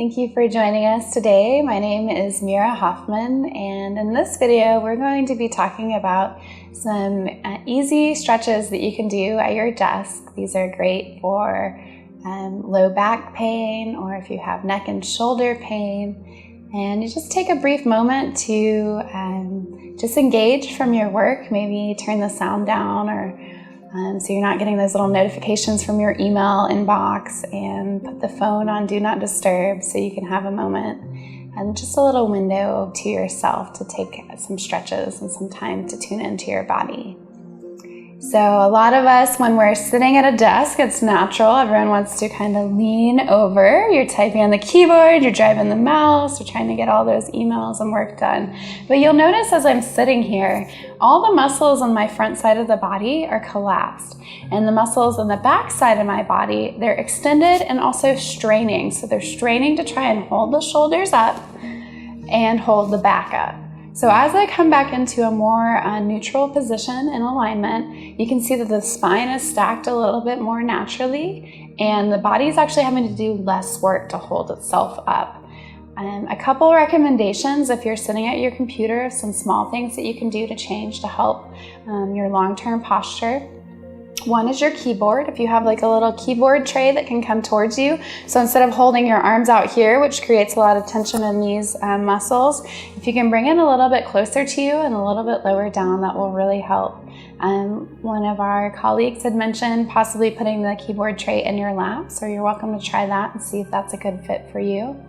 Thank you for joining us today. My name is Mira Hoffman, and in this video we're going to be talking about some easy stretches that you can do at your desk. These are great for low back pain, or if you have neck and shoulder pain, and you just take a brief moment to just engage from your work. Maybe turn the sound down, or so you're not getting those little notifications from your email inbox, and put the phone on Do Not Disturb so you can have a moment and just a little window to yourself to take some stretches and some time to tune into your body. So a lot of us, when we're sitting at a desk, it's natural. Everyone wants to kind of lean over. You're typing on the keyboard, you're driving the mouse, you're trying to get all those emails and work done. But you'll notice as I'm sitting here, all the muscles on my front side of the body are collapsed. And the muscles on the back side of my body, they're extended and also straining. So they're straining to try and hold the shoulders up and hold the back up. So as I come back into a more neutral position in alignment, you can see that the spine is stacked a little bit more naturally, and the body is actually having to do less work to hold itself up. A couple recommendations if you're sitting at your computer, some small things that you can do to change to help your long-term posture. One is your keyboard. If you have like a little keyboard tray that can come towards you, so instead of holding your arms out here, which creates a lot of tension in these muscles, if you can bring it a little bit closer to you and a little bit lower down, that will really help. One of our colleagues had mentioned possibly putting the keyboard tray in your lap, so you're welcome to try that and see if that's a good fit for you.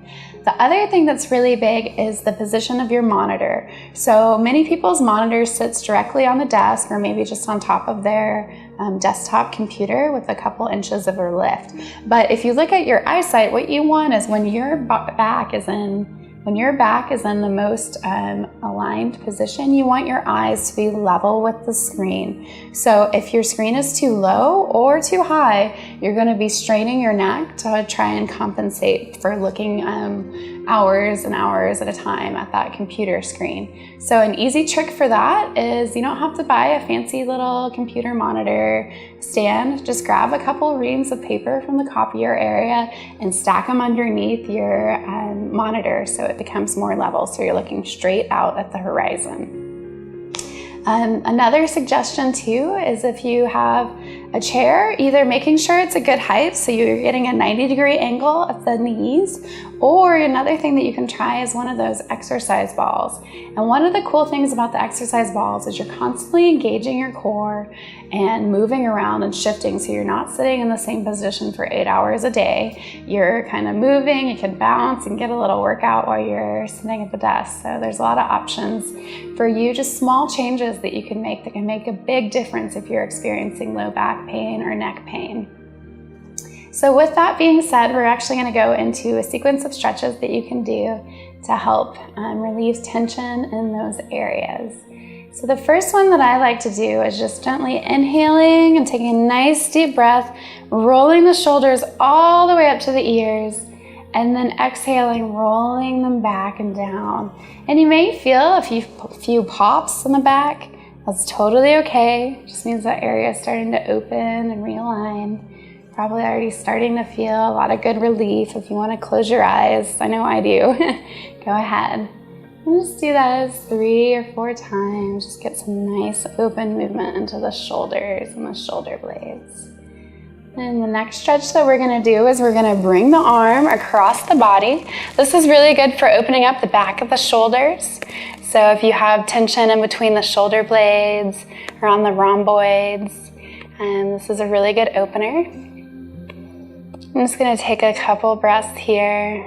The other thing that's really big is the position of your monitor. So many people's monitor sits directly on the desk, or maybe just on top of their desktop computer with a couple inches of a lift. But if you look at your eyesight, what you want is when your back is in the most aligned position, you want your eyes to be level with the screen. So if your screen is too low or too high, you're going to be straining your neck to try and compensate for looking hours and hours at a time at that computer screen. So an easy trick for that is you don't have to buy a fancy little computer monitor stand. Just grab a couple reams of paper from the copier area and stack them underneath your monitor so it becomes more level, so you're looking straight out at the horizon. Another suggestion too is if you have a chair, either making sure it's a good height so you're getting a 90-degree angle at the knees, or another thing that you can try is one of those exercise balls. And one of the cool things about the exercise balls is you're constantly engaging your core and moving around and shifting, so you're not sitting in the same position for 8 hours a day. You're kind of moving, you can bounce and get a little workout while you're sitting at the desk. So there's a lot of options for you, just small changes that you can make that can make a big difference if you're experiencing low back pain or neck pain. So with that being said, we're actually going to go into a sequence of stretches that you can do to help relieve tension in those areas. So the first one that I like to do is just gently inhaling and taking a nice deep breath, rolling the shoulders all the way up to the ears, and then exhaling, rolling them back and down. And you may feel a few pops in the back. That's totally okay. Just means that area is starting to open and realign. Probably already starting to feel a lot of good relief. If you want to close your eyes, I know I do, go ahead. And just do that as 3 or 4 times. Just get some nice open movement into the shoulders and the shoulder blades. And the next stretch that we're going to do is we're going to bring the arm across the body. This is really good for opening up the back of the shoulders. So if you have tension in between the shoulder blades or on the rhomboids, this is a really good opener. I'm just going to take a couple breaths here,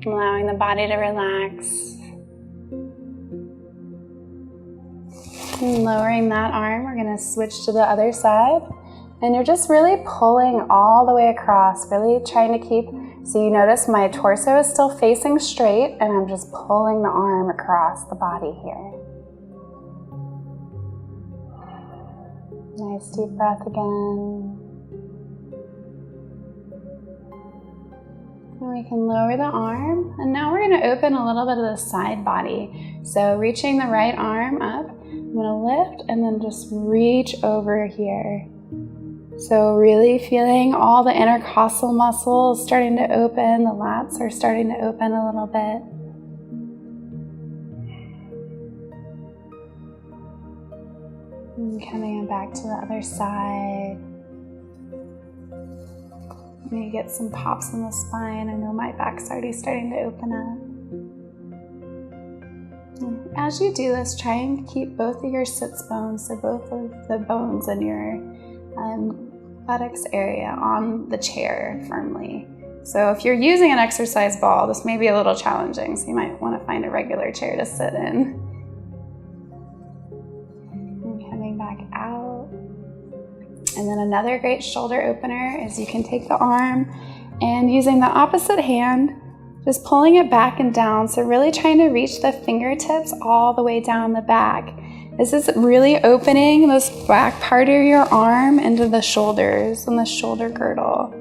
allowing the body to relax. And lowering that arm, we're going to switch to the other side. And you're just really pulling all the way across, really trying to keep, so you notice my torso is still facing straight, and I'm just pulling the arm across the body here. Nice deep breath again. And we can lower the arm, and now we're going to open a little bit of the side body. So reaching the right arm up, I'm going to lift and then just reach over here. So really feeling all the intercostal muscles starting to open, the lats are starting to open a little bit. And coming back to the other side. Maybe get some pops in the spine. I know my back's already starting to open up. As you do this, try and keep both of your sits bones, so both of the bones in your buttocks area on the chair firmly. So if you're using an exercise ball, this may be a little challenging, so you might want to find a regular chair to sit in. And coming back out. And then another great shoulder opener is you can take the arm and using the opposite hand, just pulling it back and down. So really trying to reach the fingertips all the way down the back. This is really opening this back part of your arm into the shoulders and the shoulder girdle.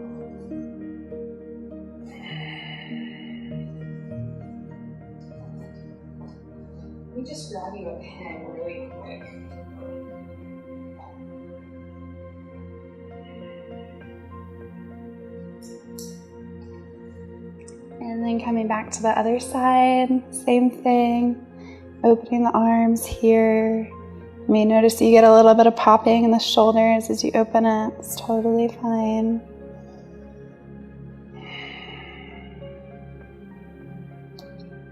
Let me just grab you a pen really quick. And then coming back to the other side, same thing. Opening the arms here. You may notice you get a little bit of popping in the shoulders as you open it. It's totally fine.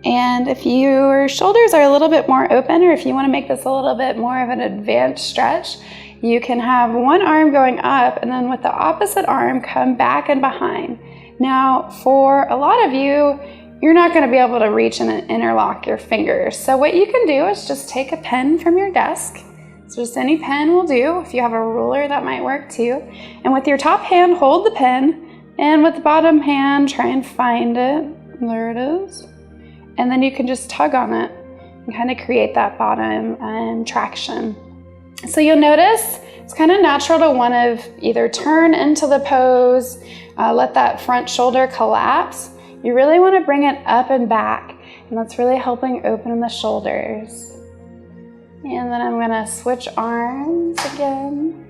And if your shoulders are a little bit more open, or if you want to make this a little bit more of an advanced stretch, you can have one arm going up and then with the opposite arm come back and behind. Now, for a lot of you, you're not going to be able to reach and interlock your fingers. So what you can do is just take a pen from your desk. So just any pen will do. If you have a ruler, that might work too. And with your top hand, hold the pen. And with the bottom hand, try and find it. There it is. And then you can just tug on it and kind of create that bottom traction. So you'll notice it's kind of natural to want to either turn into the pose, let that front shoulder collapse. You really want to bring it up and back, and that's really helping open the shoulders. And then I'm going to switch arms again.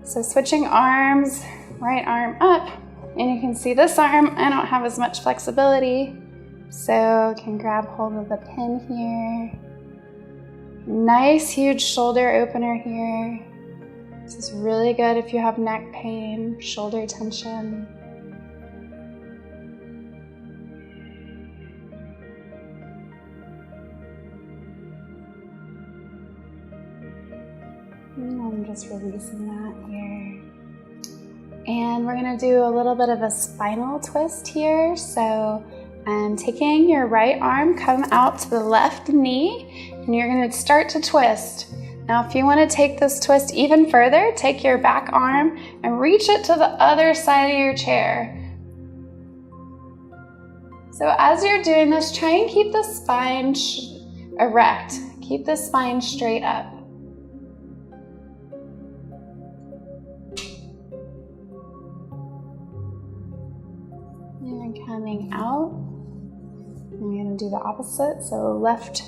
So switching arms, right arm up, and you can see this arm, I don't have as much flexibility, so I can grab hold of the pin here. Nice huge shoulder opener here. This is really good if you have neck pain, shoulder tension. And I'm just releasing that here. And we're going to do a little bit of a spinal twist here. So I'm taking your right arm, come out to the left knee, and you're going to start to twist. Now, if you want to take this twist even further, take your back arm and reach it to the other side of your chair. So as you're doing this, try and keep the spine erect. Keep the spine straight up. And coming out, I'm going to do the opposite. So left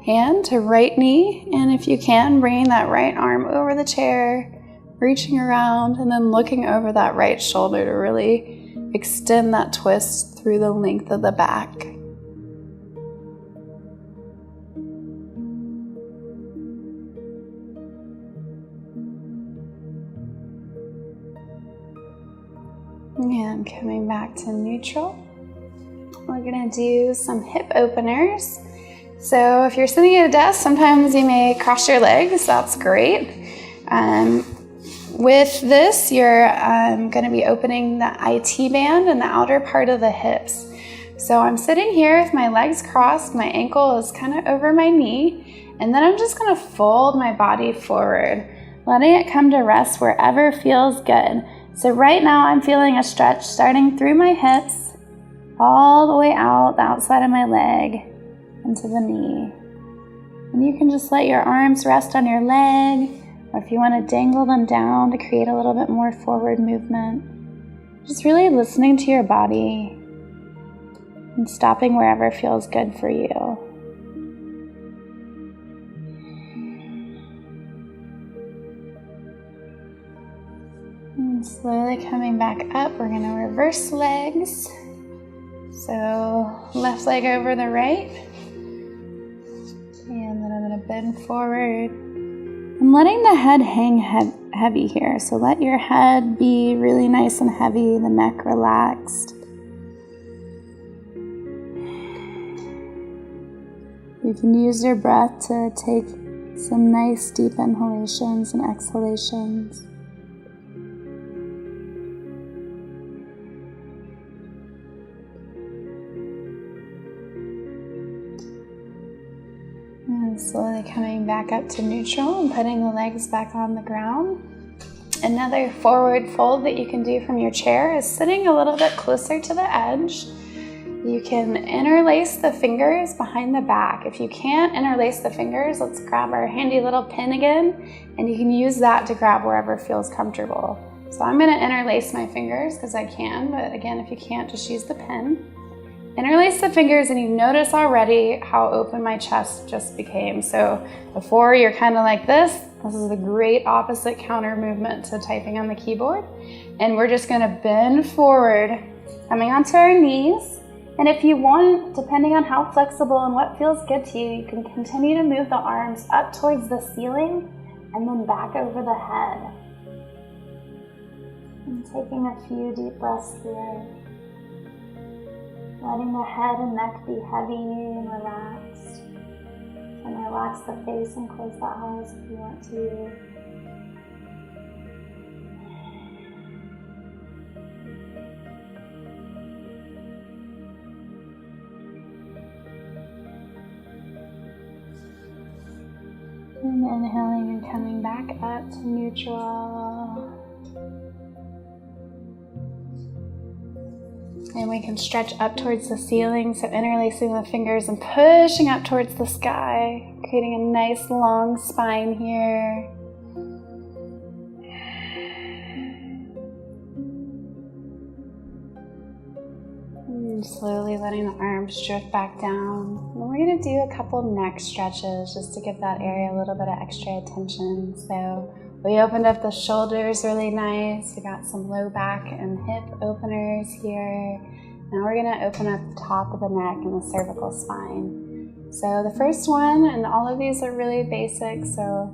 hand to right knee, and if you can, bringing that right arm over the chair, reaching around, and then looking over that right shoulder to really extend that twist through the length of the back. And coming back to neutral, we're going to do some hip openers. So if you're sitting at a desk, sometimes you may cross your legs. That's great. With this, you're going to be opening the IT band and the outer part of the hips. So I'm sitting here with my legs crossed, my ankle is kind of over my knee, and then I'm just going to fold my body forward, letting it come to rest wherever feels good. So right now I'm feeling a stretch starting through my hips, all the way out the outside of my leg into the knee. And you can just let your arms rest on your leg, or if you want to dangle them down to create a little bit more forward movement. Just really listening to your body and stopping wherever feels good for you. And Slowly coming back up, we're going to reverse legs. So left leg over the right. And then I'm going to bend forward. I'm letting the head hang heavy here. So let your head be really nice and heavy, the neck relaxed. You can use your breath to take some nice deep inhalations and exhalations. And slowly coming back up to neutral and putting the legs back on the ground. Another forward fold that you can do from your chair is sitting a little bit closer to the edge. You can interlace the fingers behind the back. If you can't interlace the fingers, let's grab our handy little pin again, and you can use that to grab wherever feels comfortable. So I'm going to interlace my fingers because I can, but again, if you can't, just use the pin. Interlace the fingers, and you notice already how open my chest just became. So before you're kind of like this is a great opposite counter movement to typing on the keyboard. And we're just going to bend forward, coming onto our knees. And if you want, depending on how flexible and what feels good to you, you can continue to move the arms up towards the ceiling and then back over the head. And taking a few deep breaths here. Letting the head and neck be heavy and relaxed. And relax the face and close the eyes if you want to. And inhaling and coming back up to neutral. And we can stretch up towards the ceiling, so interlacing the fingers and pushing up towards the sky, creating a nice long spine here. And slowly letting the arms drift back down. And we're going to do a couple neck stretches just to give that area a little bit of extra attention. So we opened up the shoulders really nice. We got some low back and hip openers here. Now we're going to open up the top of the neck and the cervical spine. So the first one, and all of these are really basic, so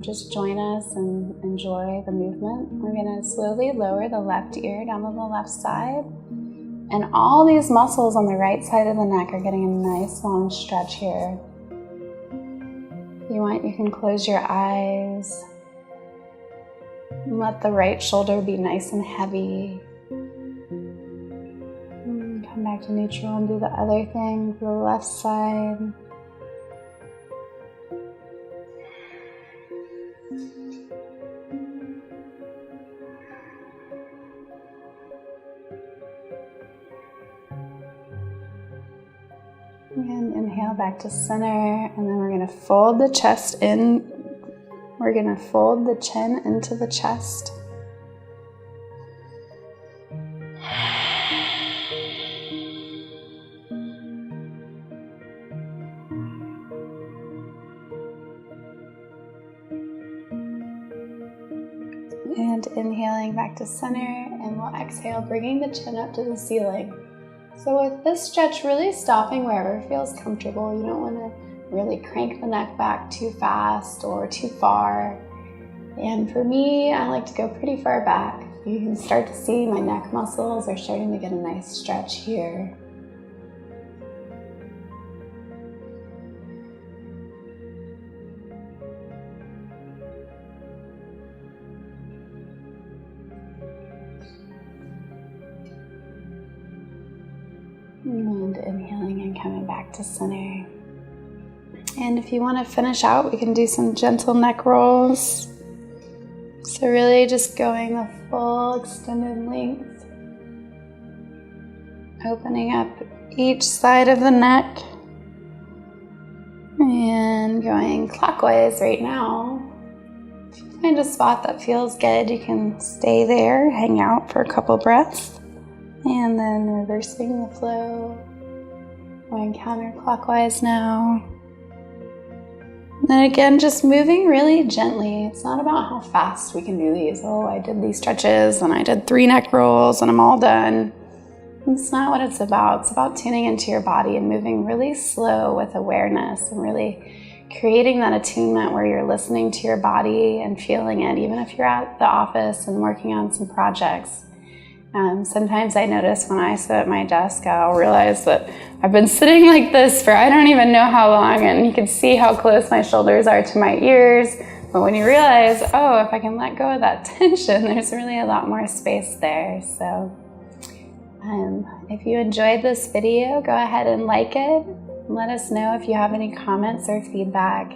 just join us and enjoy the movement. We're going to slowly lower the left ear down to the left side. And all these muscles on the right side of the neck are getting a nice long stretch here. If you want, you can close your eyes. And let the right shoulder be nice and heavy. And come back to neutral and do the other thing for the left side. And inhale back to center, and then we're going to fold the chest in. We're going to fold the chin into the chest. And inhaling back to center, and we'll exhale, bringing the chin up to the ceiling. So with this stretch, really stopping wherever feels comfortable. You don't want to really crank the neck back too fast or too far. And for me, I like to go pretty far back. You can start to see my neck muscles are starting to get a nice stretch here. And inhaling and coming back to center. And if you want to finish out, we can do some gentle neck rolls. So really just going the full extended length. Opening up each side of the neck. And going clockwise right now. If you find a spot that feels good, you can stay there, hang out for a couple breaths. And then reversing the flow, going counterclockwise now. And again, just moving really gently. It's not about how fast we can do these. Oh, I did these stretches and I did 3 neck rolls and I'm all done. It's not what it's about. It's about tuning into your body and moving really slow with awareness and really creating that attunement where you're listening to your body and feeling it, even if you're at the office and working on some projects. Sometimes I notice when I sit at my desk, I'll realize that I've been sitting like this for I don't even know how long, and you can see how close my shoulders are to my ears. But when you realize, oh, if I can let go of that tension, there's really a lot more space there. So if you enjoyed this video, go ahead and like it. Let us know if you have any comments or feedback.